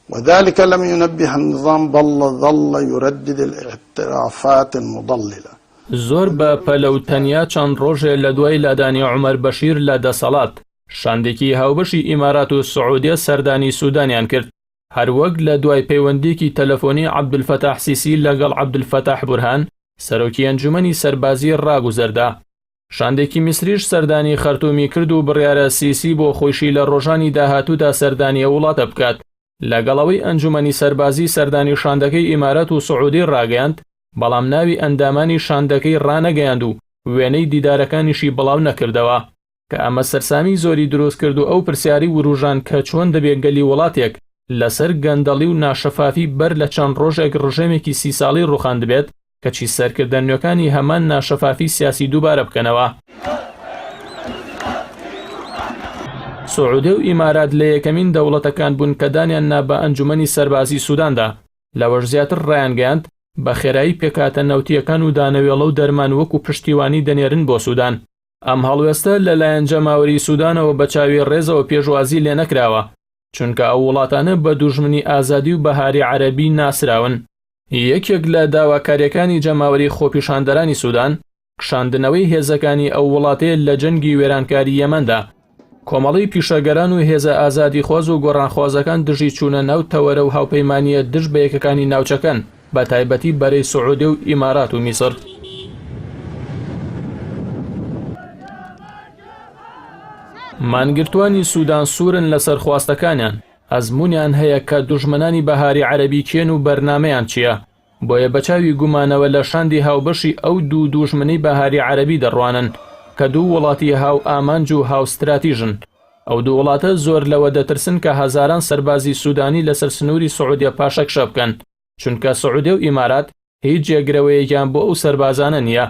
وذلك لم ينبه النظام بل ظل يردد الاعترافات المضللة. زۆر بە پەلەوتەنیا چەند ڕۆژێ لە دوای لادانی عومەر بەشیر لە دەسەڵات شاندێکی هاوبەشی ئیمارات و سعودیە سەردانی سوودانیان کرد، هەروەک لە دوای پەیوەندیکی تەلەفۆنی عەبدولفەتاح سیسی لەگەڵ عەبدولفەتاح بورهان سەرۆکی ئەنجومەنی سەربازی ڕاگوزەردا. شاندێکی میسریش سەردانی خەرتومی کرد و بڕیارە سیسی بۆ خۆشی لە ڕۆژانی داهاتوودا سەردانی وڵاتە بکات، لەگەڵەوەی ئەنجومەنی سەربازی سەردانی شاندەکەی ئیمارەت و سعودی ڕاگەیاند، بەڵام ناوی ئەندامانی شاندەکەی ڕانەگەیاند و وێنەی دیدارەکانیشی بڵاو نەکردەوە کە ئەمە سەرسامی زۆری دروست کرد و ئەو پرسیاری وروژان کە چۆن دەبێت گەلی وڵاتێک لەسەر گەندەڵی و ناشەفافی بەر لە چەند ڕۆژێک ڕژێمێکی 30 ساڵی ڕوخان دەبێت کەچی سەرکردە نوێکانی هەمان ناشەفافی سیاسی دووبارە بکەنەوە. سعودی و ئیمارات لە یەکەمین دەوڵەتەکان بوون کە دانیان نا بە ئەنجومەنی سەربازی سووداندا، لەوەش زیاتر ڕایانگەیاند بە خێرایی پێکاتە نەوتیەکان و دانەوێڵە و دەرمان وەکو پشتیوانی دەنێرن بۆ سوودان. ئەم هەڵوێستە لەلایەن جەماوەری سوودانەوە بە چاوی ڕێزەوە پێشوازی لێ نەکراوە، چونکە ئەو وڵاتانە بە دوژمنی ئازادی و بەهاری عەرەبی ناسراون. یەکێک لە داواکاریەکانی جەماوەری خۆپیشاندەرانی سوودان کشاندنەوەی هێزەکانی ئەو وڵاتەیە لە جەنگی وێرانکاری یەمەندا. کۆمەڵی پیشەگەران و هێزە ئازادی خۆز و گۆڕانخوازەکان دژی چوونە ناو تەوەرە و هاوپەیمانیە دژ بە یەکەکانی ناوچەکەن، بە تایبەتی بەرەی سعودی و ئیمارات و میسر. مانگرتوانی سوودان سوورن لەسەر خواستەکانیان، ئەزمونیان هەیە کە دوژمنانی بەهاری عەرەبی کێن و بەرنامەیان چییە، بۆیە بەچاوی گومانەوە لە شاندی هاوبەشی ئەو دوو دوژمنەی بەهاری عەرەبی دەڕوانن کە دوو وڵاتی هاو ئامانج و هاو ستراتیژن. ئەو دوو وڵاتە زۆر لەوە دەترسن کە هەزاران سەربازی سوودانی لەسەر سنووری سعودیە پاشەکشە بکەن، چونکە سعودی و ئیمارات هیچ جێگرەوەیەکیان بۆ ئەو سەربازانە نییە.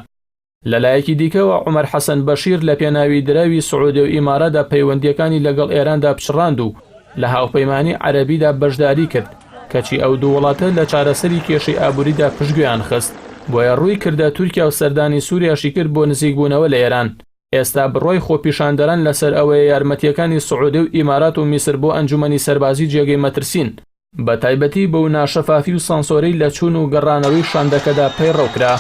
لەلایەکی دیکەوە عومەر حەسەن بەشیر لە پێناوی دراوی سعودی و ئیماراتدا پەیوەندیەکانی لەگەڵ ئێراندا پچڕاند و لە هاوپەیمانی عەرەبیدا بەشداری کرد، کەچی ئەو دوو وڵاتە لە چارەسەری کێشەی ئابووریدا پشتگوێیان خست، بۆیە ڕووی کردە تورکیا و سەردانی سووریاشی کرد بۆ نزیکبوونەوە لە ئێران. ئێستا بڕۆی خۆپیشاندەران لەسەر ئەوەیە یارمەتیەکانی سعودی و ئیمارات و میسر بۆ ئەنجومەنی سەربازی جێگەی مەترسین، بە تایبەتی بەو ناشەفافی و سانسۆرەی لە چوون و گەڕانەوەی شاندەکەدا پەیڕەو کرا.